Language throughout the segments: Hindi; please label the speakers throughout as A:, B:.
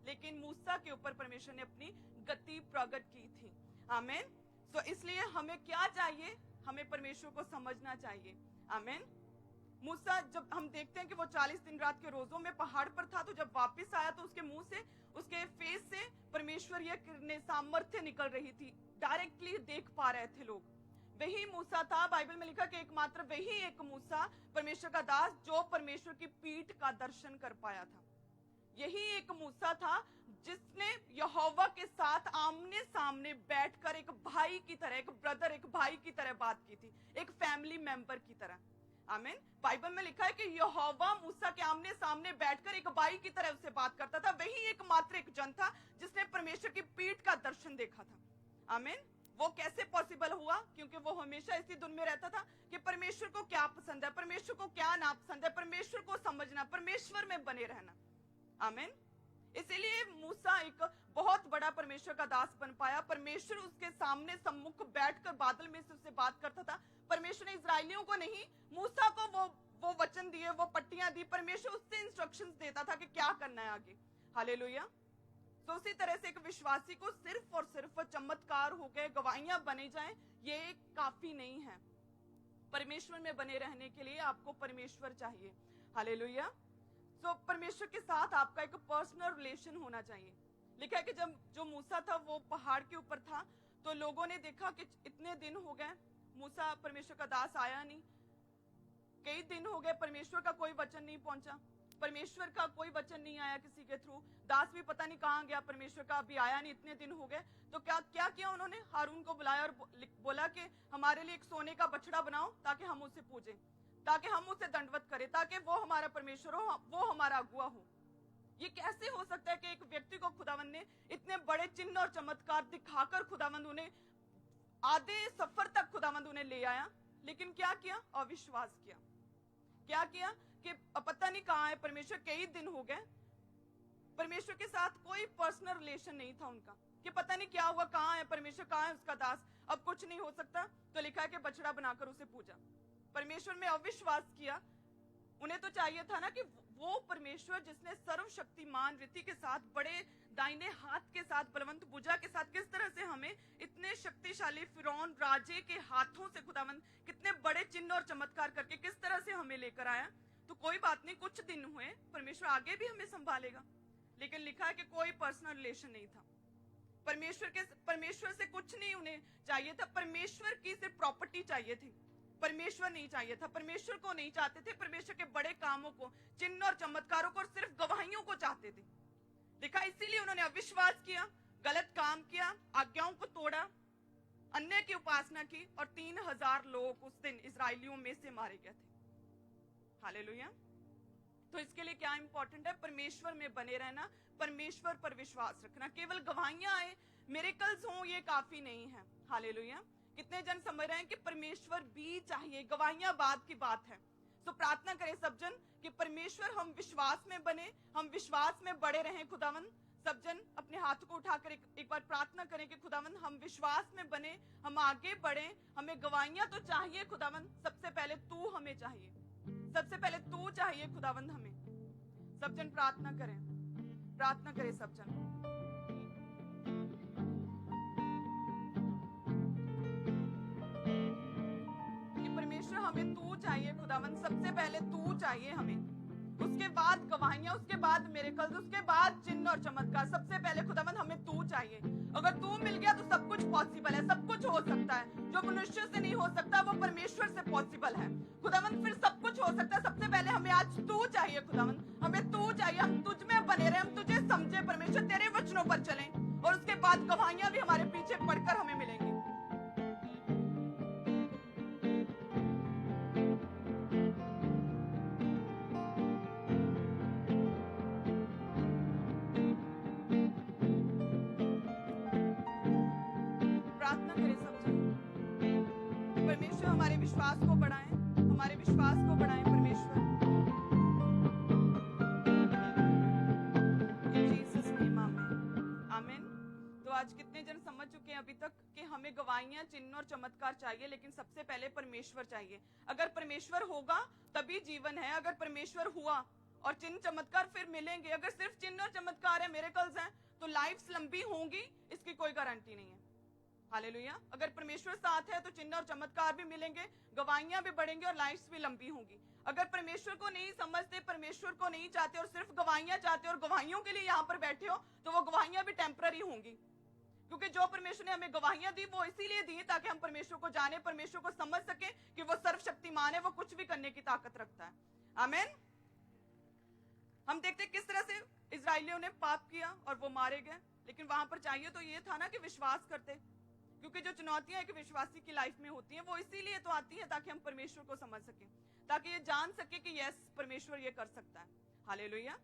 A: लेकिन मूसा के ऊपर परमेश्वर ने अपनी गति प्रकट की थी। आमीन। तो इसलिए हमें क्या चाहिए? हमें परमेश्वर को समझना चाहिए। आमीन। मूसा, जब हम देखते हैं कि वो 40 दिन रात के रोजों में पहाड़ पर था, तो जब वापस आया तो उसके मुंह से, उसके फेस से परमेश्वरीय किरणें, सामर्थ्य निकल रही थी। डायरेक्टली देख पा रहे थे लोग। वही मूसा था, बाइबल में लिखा कि एकमात्र वही एक मूसा, परमेश्वर का दास, जो परमेश्वर की पीठ का दर्शन कर पाया था। यही एक मूसा था जिसने यहोवा के साथ आमने सामने बैठकर एक भाई की तरह, एक ब्रदर, एक भाई की तरह बात की थी, एक फैमिली मेंबर की तरह। आमीन। बाइबल में लिखा है कि यहोवा मूसा के आमने सामने बैठकर एक भाई की तरह उससे बात करता था। वही एकमात्र एक जन था जिसने परमेश्वर की पीठ का दर्शन देखा था। आमीन। वो कैसे पॉसिबल हुआ? क्योंकि वो हमेशा इसी धुन में रहता था कि परमेश्वर को क्या पसंद है, परमेश्वर को क्या ना पसंद है, परमेश्वर को समझना, परमेश्वर में बने रहना। आमीन। इसीलिए मूसा एक बहुत बड़ा परमेश्वर का दास बन पाया। परमेश्वर उसके सामने सम्मुख बैठकर बादल में से उससे बात करता था। परमेश्वर ने इजरायलियों को नहीं, मूसा को वो वचन दिए, वो पट्टियां दी। परमेश्वर उससे इंस्ट्रक्शंस देता था कि क्या करना है आगे। हालेलुया। तो उसी तरह से एक विश्वासी को सिर्फ और सिर्फ चमत्कार हो गए, गवाहियां बने जाएं, ये काफी नहीं है। परमेश्वर में बने रहने के लिए आपको परमेश्वर चाहिए। हालेलुया। तो परमेश्वर के साथ आपका एक पर्सनल रिलेशन होना चाहिए। लिखा है कि जब जो मूसा था वो पहाड़ के ऊपर था, तो लोगों ने देखा कि इतने दिन हो गए, मूसा परमेश्वर का दास आया नहीं। कई दिन हो गए, परमेश्वर का कोई वचन नहीं पहुंचा, परमेश्वर का कोई वचन नहीं आया किसी के थ्रू। दास भी पता नहीं कहां गया, परमेश्वर का अभी आया नहीं, इतने दिन हो गए। तो क्या क्या किया उन्होंने? हारून को बुलाया और बोला कि हमारे लिए एक सोने का बछड़ा बनाओ ताकि हम उसे पूजें, ताकि हम उसे दंडवत करें, ताकि वो हमारा परमेश्वर हो, वो हमारा अगुआ हो। ये कैसे हो सकता है कि एक व्यक्ति को खुदावंद ने इतने बड़े चिन्ह और चमत्कार दिखाकर खुदावंद उन्हें आधे सफर तक खुदावंद उन्हें ले आया, लेकिन क्या किया? अविश्वास किया। क्या किया कि पता नहीं कहां है परमेश्वर, कई दिन हो गए, परमेश्वर के साथ कोई पर्सनल रिलेशन नहीं था उनका, कि पता नहीं क्या हुआ, कहां है परमेश्वर, कहां है उसका दास, अब कुछ नहीं हो सकता। तो लिखा है कि बछड़ा बनाकर उसे पूजा। परमेश्वर में अविश्वास किया। उन्हें तो चाहिए था ना कि वो परमेश्वर जिसने सर्वशक्तिमान रीति के साथ, बड़े दाहिने हाथ के साथ, बलवंत भुजा के साथ, किस तरह से हमें इतने शक्तिशाली फिरौन राजे के हाथों से खुदावंद कितने बड़े चिन्ह और चमत्कार करके किस तरह से हमें लेकर आया। तो कोई बात नहीं, कुछ दिन हुए, परमेश्वर आगे भी हमें संभालेगा। लेकिन लिखा है कि कोई पर्सनल रिलेशन नहीं था परमेश्वर से कुछ नहीं उन्हें चाहिए था। परमेश्वर की सिर्फ प्रॉपर्टी चाहिए थी, परमेश्वर नहीं चाहिए था। परमेश्वर को नहीं चाहते थे, परमेश्वर के बड़े कामों को, चिन्ह और चमत्कारों को, और सिर्फ गवाहियों को चाहते थे। देखा, इसीलिए उन्होंने अविश्वास किया, गलत काम किया, आज्ञाओं को तोड़ा, अन्य की उपासना की, और 3000 लोग उस दिन इजरायलियों में से मारे गए थे। हालेलुया। तो इसके लिए क्या इंपॉर्टेंट है? परमेश्वर में बने रहना, परमेश्वर पर विश्वास रखना। केवल गवाहियां आए, मिरेकल्स हों, ये काफी नहीं है। हालेलुया। कितने जन समझ रहे हैं कि परमेश्वर भी चाहिए, गवाहियां बाद की बात है। तो प्रार्थना करें सब जन कि परमेश्वर, हम विश्वास में बने, हम विश्वास में बड़े रहें। खुदावंद, सब जन अपने हाथ को उठाकर एक बार प्रार्थना करें कि खुदावंद हम विश्वास में बने, हम आगे बढ़े। हमें गवाहियां तो चाहिए खुदावंद, सबसे पहले तू हमें चाहिए, सबसे पहले तू चाहिए खुदावंद हमें। सब जन प्रार्थना करें, प्रार्थना करें सब जन। कि परमेश्वर हमें तू चाहिए खुदावंद, सबसे पहले तू चाहिए हमें, उसके बाद गवाहियां, उसके बाद मिरेकल्स, उसके बाद चिन्ह और चमत्कार। सबसे पहले खुदावंद हमें तू चाहिए। अगर तू मिल गया तो सब कुछ पॉसिबल है, सब कुछ हो सकता है। जो मनुष्य से नहीं हो सकता वो परमेश्वर से पॉसिबल है। खुदावंद फिर सब कुछ हो सकता है। सबसे पहले हमें आज तू चाहिए खुदावंद, हमें तू चाहिए। हम तुझ में बने रहे, हम तुझे समझे परमेश्वर, तेरे वचनों पर चलें, और उसके बाद गवाहियां भी हमारे पीछे पड़कर हमें मिलेंगी। प्रार्थना करें सब जन, परमेश्वर हमारे विश्वास को बढ़ाएं, हमारे विश्वास को बढ़ाएं परमेश्वर। आमीन। तो आज कितने जन समझ चुके हैं अभी तक कि हमें गवाहियां, चिन्ह और चमत्कार चाहिए, लेकिन सबसे पहले परमेश्वर चाहिए। अगर परमेश्वर होगा तभी जीवन है। अगर परमेश्वर हुआ और चिन्ह चमत्कार फिर मिलेंगे। अगर सिर्फ चिन्ह और चमत्कार है, मिरेकल्स हैं, तो लाइफ्स लंबी होंगी, इसकी कोई गारंटी नहीं है। हालेलुया। अगर परमेश्वर साथ है तो चिन्ह और चमत्कार भी मिलेंगे, गवाहियां भी बढ़ेंगी और लाइफ्स भी लंबी होंगी। अगर परमेश्वर को नहीं समझते, परमेश्वर को नहीं चाहते और सिर्फ गवाहियां चाहते और गवाहियों के लिए यहाँ पर बैठे हो, तो वो गवाहियां भी टेम्पररी होंगी। क्योंकि जो परमेश्वर ने हमें गवाहियां दी वो इसीलिए दी ताकि हम परमेश्वर को जाने, परमेश्वर को समझ सके कि वो सर्वशक्तिमान है, वो कुछ भी करने की ताकत रखता है। आमीन। हम देखते किस तरह से इजरायलियों ने पाप किया और वो मारे गए, लेकिन वहां पर चाहिए तो ये था ना कि विश्वास करते, क्योंकि जो चुनौतियां एक विश्वासी की लाइफ में होती हैं वो इसीलिए तो आती है ताकि हम परमेश्वर को समझ सके, ताकि ये जान सके कि यस परमेश्वर ये कर सकता है। हालेलुया।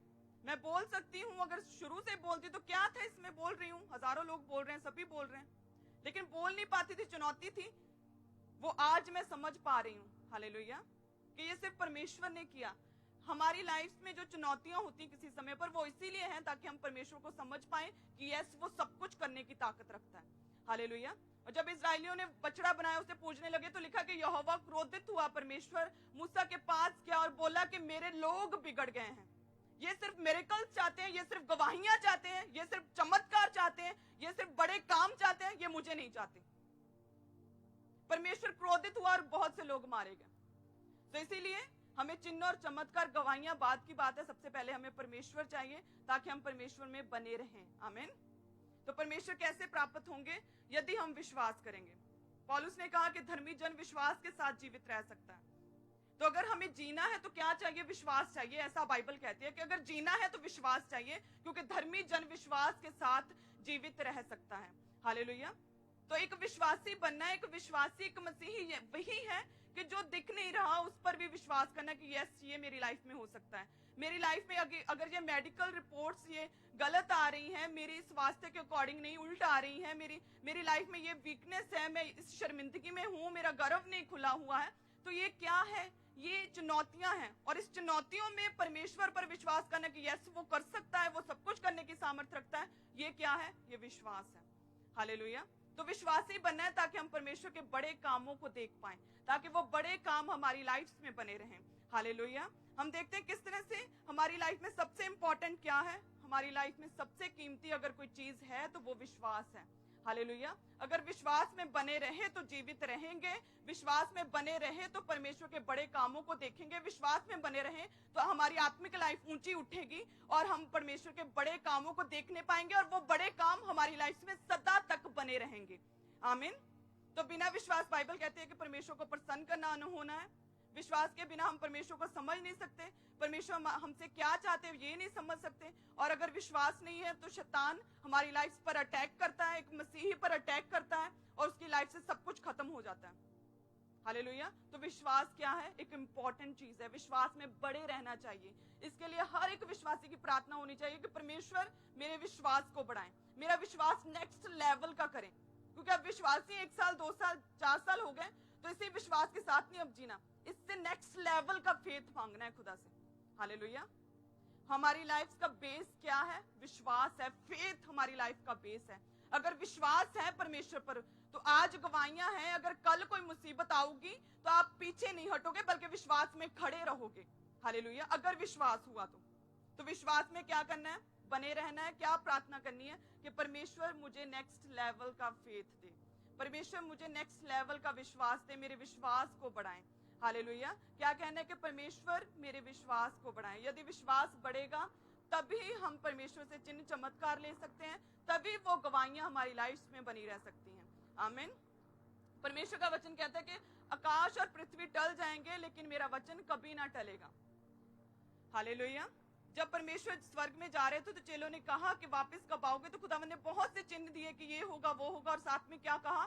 A: मैं बोल सकती हूँ, अगर शुरू से बोलती तो क्या था इसमें, बोल रही हूँ, हजारों लोग बोल रहे हैं, सभी बोल रहे हैं, लेकिन बोल नहीं पाती थी, चुनौती थी। वो आज मैं समझ पा रही हूँ, हालेलुया, कि ये सिर्फ परमेश्वर ने किया। हमारी लाइफ में जो चुनौतियां होती हैं किसी समय पर, वो इसीलिए हैं ताकि हम परमेश्वर को समझ पाए कि यस वो सब कुछ करने की ताकत रखता है। हालेलुया। और जब इजरायलियों ने बछड़ा बनाया, उसे पूजने लगे, तो लिखा कि यहोवा क्रोधित हुआ। परमेश्वर मूसा के पास गया और बोला कि मेरे लोग बिगड़ गए हैं, ये सिर्फ मिरेकल्स चाहते हैं, ये सिर्फ गवाहियां चाहते हैं, ये सिर्फ चमत्कार चाहते हैं, ये सिर्फ बड़े काम चाहते हैं, ये मुझे नहीं चाहते। परमेश्वर क्रोधित हुआ और बहुत से लोग मारे गए। तो इसीलिए हमें चिन्ह और चमत्कार, गवाहियां बाद की बात है, सबसे पहले हमें परमेश्वर चाहिए ताकि हम परमेश्वर में बने रहें। आमीन। तो परमेश्वर कैसे प्राप्त होंगे? यदि हम विश्वास करेंगे। पौलुस ने कहा कि धर्मी जन विश्वास के साथ जीवित रह सकता है। तो अगर हमें जीना है तो क्या चाहिए? विश्वास चाहिए। ऐसा बाइबल कहती है कि अगर जीना है तो विश्वास चाहिए, क्योंकि धर्मी जन विश्वास के साथ जीवित रह सकता है। हालेलुया। तो एक विश्वासी बनना, एक विश्वासी, एक मसीही वही है कि जो दिख नहीं रहा उस पर भी विश्वास करना कि यस ये मेरी लाइफ में हो सकता है। मेरी लाइफ में अगर ये मेडिकल रिपोर्ट्स ये गलत आ रही हैं, मेरी स्वास्थ्य के अकॉर्डिंग नहीं, उल्ट आ रही हैं, मेरी लाइफ में ये वीकनेस है, मैं इस शर्मिंदगी में हूँ, मेरा गर्व नहीं खुला हुआ है, तो ये क्या है? ये चुनौतियां हैं। और इस चुनौतियों में परमेश्वर पर विश्वास करना कि यस वो कर सकता है, वो सब कुछ करने की सामर्थ्य रखता है, ये क्या है? ये विश्वास है। हालेलुया। तो विश्वासी बनना है ताकि हम परमेश्वर के बड़े कामों को देख पाएं, ताकि वो बड़े काम हमारी लाइफ में बने रहें। हालेलुया। हम देखते हैं किस तरह से हमारी लाइफ में सबसे इंपॉर्टेंट क्या है। हमारी लाइफ में सबसे कीमती अगर कोई चीज है तो वो विश्वास है। हालेलुया। अगर विश्वास में बने रहे तो जीवित रहेंगे, विश्वास में बने रहे तो परमेश्वर के बड़े कामों को देखेंगे, विश्वास में बने रहे तो हमारी आत्मिक लाइफ ऊंची उठेगी और हम परमेश्वर के बड़े कामों को देखने पाएंगे और वो बड़े काम हमारी लाइफ में सदा तक बने रहेंगे। आमीन। तो बिना विश्वास, बाइबल कहती है कि परमेश्वर को प्रसन्न करना न होना है। विश्वास के बिना हम परमेश्वर को समझ नहीं सकते, परमेश्वर हमसे क्या चाहते हैं ये नहीं समझ सकते। और अगर विश्वास नहीं है तो शैतान हमारी लाइफ पर अटैक करता है, एक मसीही पर अटैक करता है और उसकी लाइफ से सब कुछ खत्म हो जाता है। हालेलुया। तो विश्वास क्या है? एक इंपॉर्टेंट चीज है। विश्वास में बड़े रहना चाहिए। इसके लिए हर एक विश्वासी की प्रार्थना होनी चाहिए कि परमेश्वर मेरे विश्वास को बढ़ाएं, मेरा विश्वास नेक्स्ट लेवल का करें। क्योंकि अब विश्वासी 1 साल 2 साल 4 साल हो गए तो इसी विश्वास के साथ नहीं अब जीना, इससे नेक्स्ट लेवल का फेथ मांगना है खुदा से। हालेलुया। हमारी लाइफ का बेस क्या है? विश्वास है। फेथ हमारी लाइफ का बेस है। अगर विश्वास है परमेश्वर पर तो आज गवाहियां हैं, अगर कल कोई मुसीबत आऊगी तो आप पीछे नहीं हटोगे बल्कि विश्वास में खड़े रहोगे। हालेलुया। अगर विश्वास हुआ तो विश्वास में क्या करना है? बने रहना है। क्या प्रार्थना करनी है? कि परमेश्वर मुझे नेक्स्ट लेवल का फेथ दे, परमेश्वर मुझे नेक्स्ट लेवल का विश्वास दे, मेरे विश्वास को बढ़ाएं। हालेलुया। क्या कहना है? कि परमेश्वर मेरे विश्वास को बढ़ाएं। यदि विश्वास बढ़ेगा तभी हम परमेश्वर से चिन्ह चमत्कार ले सकते हैं, तभी वो गवाहियां हमारी लाइफ में बनी रह सकती हैं। आमीन। परमेश्वर का वचन कहता है कि आकाश और पृथ्वी टल जाएंगे लेकिन मेरा वचन कभी ना टलेगा। हालेलुया। जब परमेश्वर स्वर्ग में जा रहे थे तो चेलों ने कहा कि वापस कब आओगे? तो खुदावंद ने बहुत से चिन्ह दिए कि ये होगा वो होगा, और साथ में क्या कहा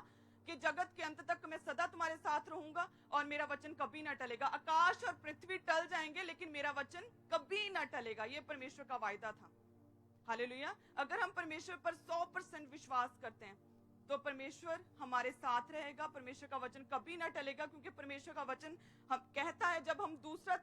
A: कि जगत के अंत तक मैं सदा तुम्हारे साथ रहूंगा और मेरा वचन कभी ना टलेगा। आकाश और पृथ्वी टल जाएंगे लेकिन मेरा वचन कभी ना टलेगा। ये परमेश्वर का वायदा था। हालेलुया। अगर हम परमेश्वर पर 100% विश्वास करते हैं तो परमेश्वर हमारे साथ रहेगा, परमेश्वर का वचन कभी ना टलेगा, क्योंकि परमेश्वर का वचन हम कहता है जब हम दूसरा